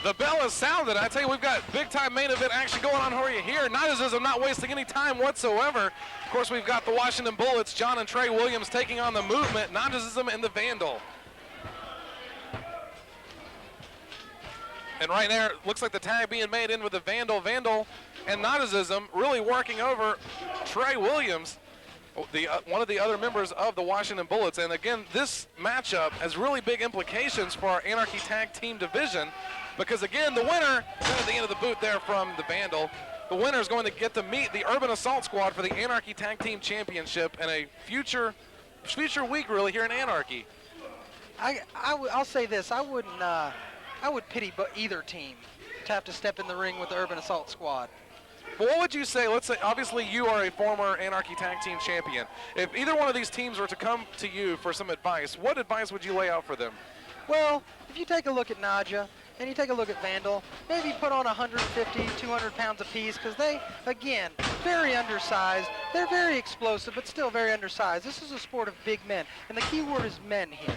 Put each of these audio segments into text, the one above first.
The bell has sounded. I tell you, we've got big-time main event action going on for you here. Najasism not wasting any time whatsoever. Of course, we've got the Washington Bullets, Jon and Trey Williams taking on the Movement, Najasism and the Vandal. And right there, looks like the tag being made in with the Vandal. Vandal and Najasism really working over Trey Williams, one of the other members of the Washington Bullets. And again, this matchup has really big implications for our Anarchy Tag Team division, because again, the winner, at the end of the boot there from the Vandal, the winner is going to get to meet the Urban Assault Squad for the Anarchy Tag Team Championship in a future week, really, here in Anarchy. I'll say this: I would pity either team to have to step in the ring with the Urban Assault Squad. But what would you say? Let's say, obviously, you are a former Anarchy Tag Team champion. If either one of these teams were to come to you for some advice, what advice would you lay out for them? Well, if you take a look at Naja and you take a look at Vandal, maybe put on 150, 200 pounds apiece, because they, again, very undersized. They're very explosive, but still very undersized. This is a sport of big men, and the key word is men here.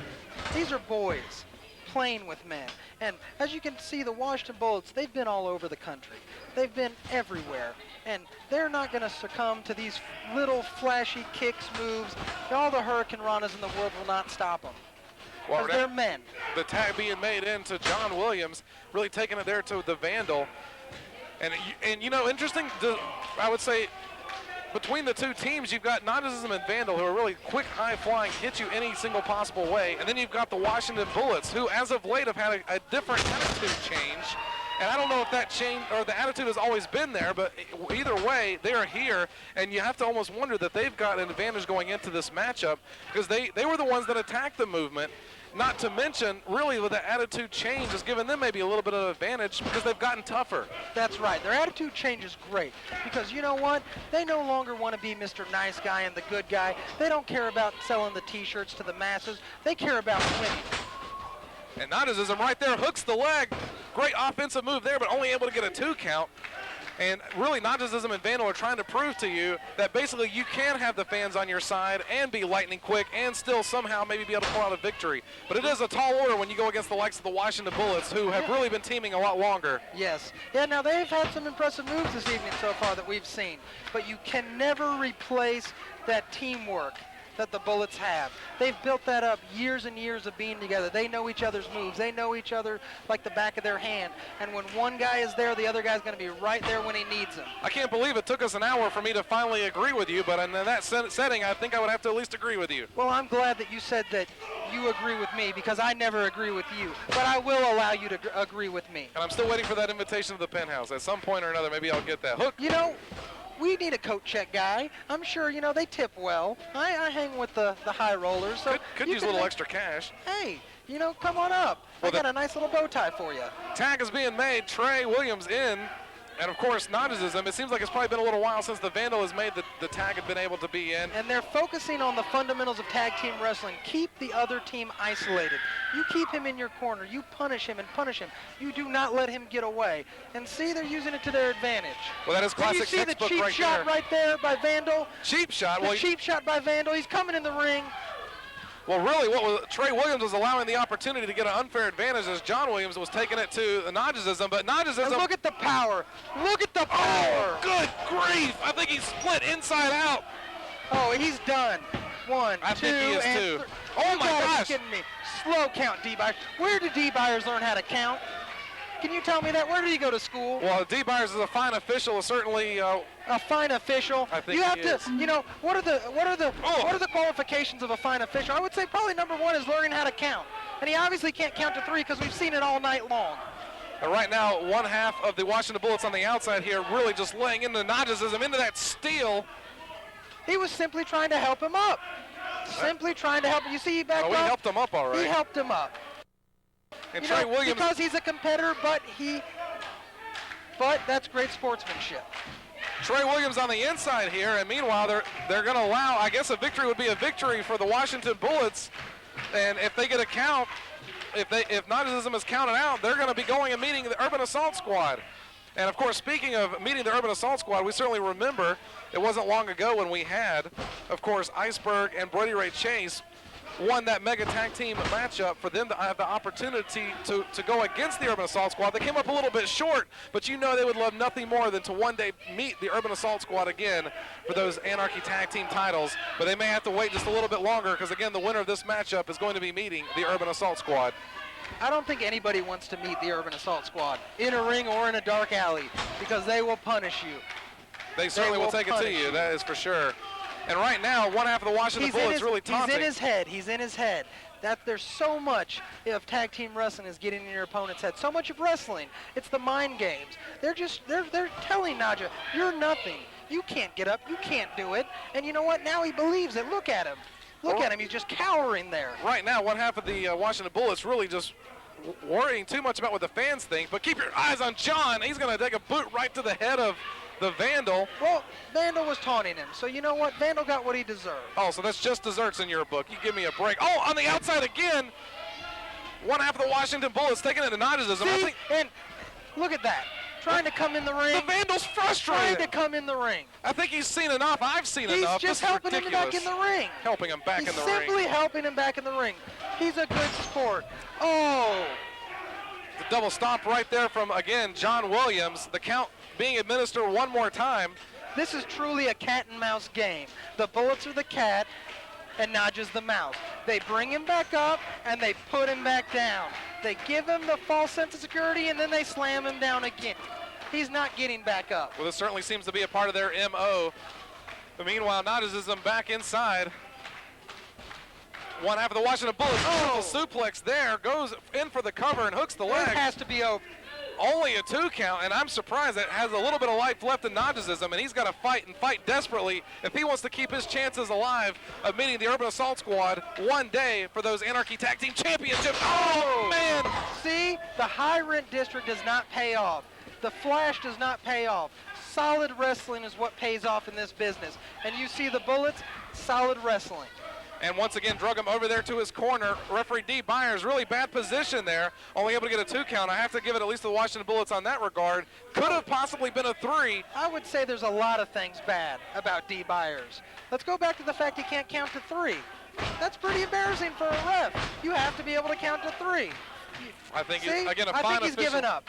These are boys playing with men. And as you can see, the Washington Bullets, they've been all over the country. They've been everywhere. And they're not going to succumb to these little flashy kicks, moves. All the Hurricane Ranas in the world will not stop them. Because they're men. The tag being made into Jon Williams, really taking it there to the Vandal. And you know, interesting, I would say, between the two teams, you've got Najasism and Vandal, who are really quick, high-flying, hit you any single possible way. And then you've got the Washington Bullets, who, as of late, have had a different attitude change. And I don't know if that change, or the attitude has always been there, but either way, they are here. And you have to almost wonder that they've got an advantage going into this matchup, because they were the ones that attacked the Movement. Not to mention, really, with the attitude change has given them maybe a little bit of advantage because they've gotten tougher. That's right. Their attitude change is great because, you know what? They no longer want to be Mr. Nice Guy and the good guy. They don't care about selling the T-shirts to the masses. They care about winning. And Najasism right there hooks the leg. Great offensive move there, but only able to get a 2 count. And really, Najasism and Vandal are trying to prove to you that basically you can have the fans on your side and be lightning quick and still somehow maybe be able to pull out a victory. But it is a tall order when you go against the likes of the Washington Bullets, who have really been teaming a lot longer. Yes. Yeah, now they've had some impressive moves this evening so far that we've seen. But you can never replace that teamwork that the Bullets have. They've built that up years and years of being together. They know each other's moves. They know each other like the back of their hand. And when one guy is there, the other guy's going to be right there when he needs him. I can't believe it took us an hour for me to finally agree with you, but in that setting, I think I would have to at least agree with you. Well, I'm glad that you said that you agree with me, because I never agree with you. But I will allow you to agree with me. And I'm still waiting for that invitation to the penthouse. At some point or another, maybe I'll get that. Hook. You know, we need a coat check guy. I'm sure, you know, they tip well. I hang with the high rollers. So could use a little extra cash. Hey, you know, come on up. Well, I got a nice little bow tie for you. Tag is being made. Trey Williams in. And, of course, Najasism. It seems like it's probably been a little while since the Vandal has made the tag had been able to be in. And they're focusing on the fundamentals of tag team wrestling. Keep the other team isolated. You keep him in your corner. You punish him and punish him. You do not let him get away. And see, they're using it to their advantage. Well, that is classic textbook right there. You see the cheap shot right there by Vandal? Cheap shot? The cheap shot by Vandal. He's coming in the ring. Well, really, Trey Williams was allowing the opportunity to get an unfair advantage as Jon Williams was taking it to Najasism, but Najasism... And look at the power. Look at the power. Oh, good grief. I think he's split inside out. Oh, he's done. 1, 2, I think he is and too. Oh, my gosh. Kidding me. Slow count, Dee Byers. Where did Dee Byers learn how to count? Can you tell me that? Where did he go to school? Well, Dee Byers is a fine official, certainly... a fine official. I think you have he to, is. you know, what are the qualifications of a fine official? I would say probably number 1 is learning how to count. And he obviously can't count to 3 because we've seen it all night long. And right now, one half of the Washington Bullets on the outside here really just laying into Najasism, into that steal. He was simply trying to help him up. Simply trying to help him. You see, he backed up. He helped him up all right. He helped him up. And Trey Williams, because he's a competitor, but that's great sportsmanship. Trey Williams on the inside here, and meanwhile they're going to allow, I guess a victory would be a victory for the Washington Bullets, and if they get a count, if Najasism is counted out, they're going to be going and meeting the Urban Assault Squad. And of course, speaking of meeting the Urban Assault Squad, we certainly remember it wasn't long ago when we had, of course, Iceberg and Brody Ray Chase won that mega tag team matchup, for them to have the opportunity to go against the Urban Assault Squad. They came up a little bit short, but you know they would love nothing more than to one day meet the Urban Assault Squad again for those Anarchy tag team titles. But they may have to wait just a little bit longer, because again, the winner of this matchup is going to be meeting the Urban Assault Squad. I don't think anybody wants to meet the Urban Assault Squad in a ring or in a dark alley, because they will punish you. They certainly will take it to you, that is for sure. And right now, one half of the Washington Bullets really taunting. He's in his head. He's in his head. There's so much of tag team wrestling is getting in your opponent's head. So much of wrestling. It's the mind games. They're telling Naja, you're nothing. You can't get up. You can't do it. And you know what? Now he believes it. Look at him. Look at him. He's just cowering there. Right now, one half of the Washington Bullets really just worrying too much about what the fans think. But keep your eyes on John. He's going to take a boot right to the head of the Vandal. Well, Vandal was taunting him, so you know what? Vandal got what he deserved. Oh, so that's just desserts in your book. You give me a break. Oh, on the outside again. One half of the Washington Bullets taking it to Najasism. See, and look at that. Trying to come in the ring. The Vandal's frustrated. Trying to come in the ring. I think he's seen enough. I've seen enough. He's just helping him back in the ring. Helping him back in the ring. He's simply helping him back in the ring. He's a good sport. Oh. The double stomp right there from, again, John Williams. The count being administered one more time. This is truly a cat and mouse game. The Bullets are the cat and Naja's the mouse. They bring him back up and they put him back down. They give him the false sense of security and then they slam him down again. He's not getting back up. Well, this certainly seems to be a part of their MO. But meanwhile, Najasism back inside. One half of the Washington Bullets. Oh, suplex there, goes in for the cover and hooks the leg. It has to be over. Only a 2 count, and I'm surprised that has a little bit of life left in Najasism, and he's got to fight and fight desperately if he wants to keep his chances alive of meeting the Urban Assault Squad one day for those Anarchy Tag Team Championships. Oh, man! See, the high rent district does not pay off. The flash does not pay off. Solid wrestling is what pays off in this business. And you see the Bullets, solid wrestling. And once again, drug him over there to his corner. Referee Dee Byers, really bad position there. Only able to get a 2 count. I have to give it at least to the Washington Bullets on that regard. Could have possibly been a 3. I would say there's a lot of things bad about Dee Byers. Let's go back to the fact he can't count to 3. That's pretty embarrassing for a ref. You have to be able to count to 3. I think, See? again, I think he's given up.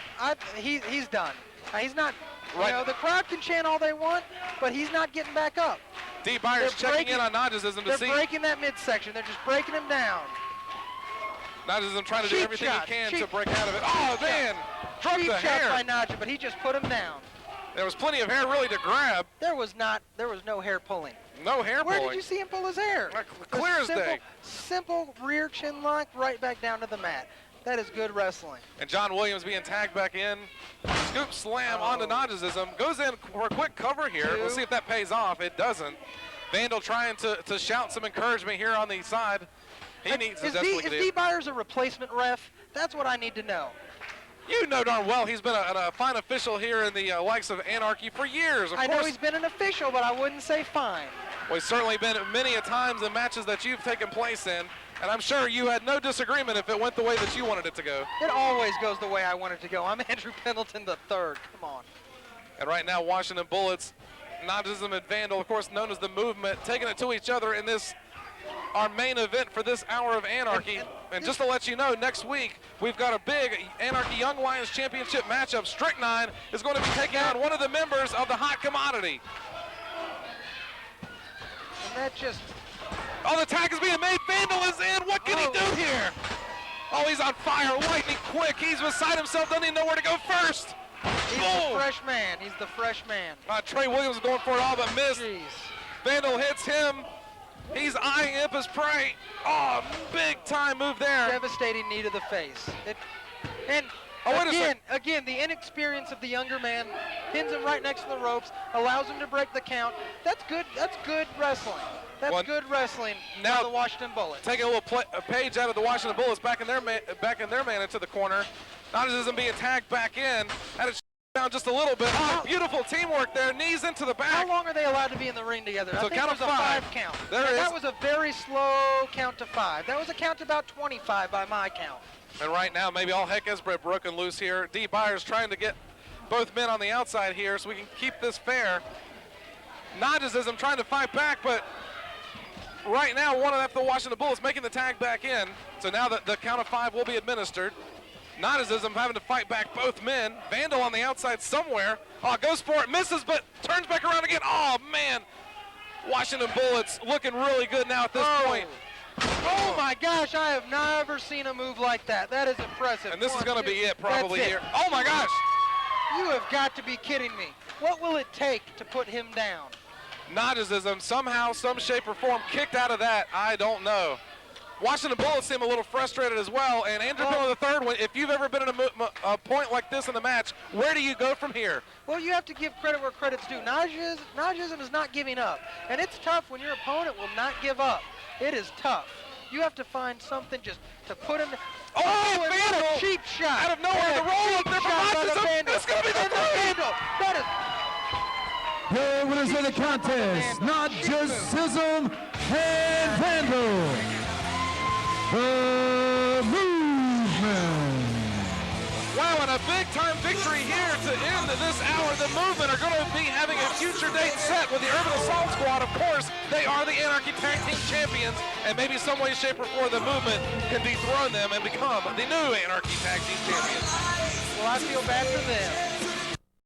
He's done. He's not, right. You know, the crowd can chant all they want, but he's not getting back up. Dee Byers checking in on Najasism to see. They're breaking that midsection. They're just breaking him down. Najasism trying to do everything he can to break out of it. Oh, man! Dropped the hair. By Naja, but he just put him down. There was plenty of hair really to grab. There was no hair pulling. No hair pulling. Where did you see him pull his hair? Clear as day. Simple rear chin lock right back down to the mat. That is good wrestling. And John Williams being tagged back in. Scoop slam onto Najasism. Goes in for a quick cover here. We'll see if that pays off. It doesn't. Vandal trying to shout some encouragement here on the side. He needs to desperately get in. Is Dee Byers a replacement ref? That's what I need to know. You know darn well he's been a fine official here in the likes of Anarchy for years. I know he's been an official, but I wouldn't say fine. Well, he's certainly been many a times in matches that you've taken place in. And I'm sure you had no disagreement if it went the way that you wanted it to go. It always goes the way I want it to go. I'm Andrew Pendelton the third. Come on. And right now, Washington Bullets, Najasism and Vandal, of course known as the Movement, taking it to each other in this, our main event for this hour of Anarchy. And just to let you know, next week, we've got a big Anarchy Young Lions Championship matchup. Strychnine is going to be taking on one of the members of the Hot Commodity. And that just... Oh, the tag is being made. Vandal is in. What can he do here? Oh, he's on fire, lightning quick. He's beside himself, doesn't even know where to go first. He's the fresh man. He's the fresh man. Trey Williams going for it all but missed. Jeez. Vandal hits him. He's eyeing Impa's prey. Oh, big time move there. Devastating knee to the face. Again, the inexperience of the younger man pins him right next to the ropes, allows him to break the count. That's good. That's good wrestling. That's good wrestling now, the Washington Bullets. Taking a little page out of the Washington Bullets, back in their man into the corner. Najasism being tagged back in. Had it down just a little bit. Oh, beautiful teamwork there. Knees into the back. How long are they allowed to be in the ring together? So I think count it was of 5 count. That was a very slow count to 5. That was a count to about 25 by my count. And right now, maybe all heck has broken loose here. Dee Byers trying to get both men on the outside here so we can keep this fair. Najasism trying to fight back, but right now, one of the Washington Bullets making the tag back in. So now the count of 5 will be administered. Najasism having to fight back both men. Vandal on the outside somewhere. Oh, goes for it, misses, but turns back around again. Oh, man. Washington Bullets looking really good now at this point. Oh my gosh, I have never seen a move like that. That is impressive. And this is going to be it probably That's here. it. Oh my gosh. You have got to be kidding me. What will it take to put him down? Najasism somehow, some shape or form kicked out of that. I don't know. Washington Bullets seem a little frustrated as well. And Andrew Miller III, if you've ever been in a point like this in the match, where do you go from here? Well, you have to give credit where credit's due. Najasism is not giving up. And it's tough when your opponent will not give up. It is tough. You have to find something just to put him. Oh, and Vandal! what a cheap shot. Out of nowhere, the roll up there for Najasism. It's going to be the Vandal. That is. The winners of the contest, Najasism and Vandal. The Movement. Wow, and a big-time victory here to end this hour. The Movement are going to be having a future date set with the Urban Assault Squad. Of course, they are the Anarchy Tag Team Champions, and maybe some way, shape, or form the Movement can dethrone them and become the new Anarchy Tag Team Champions. Well, I feel bad for them.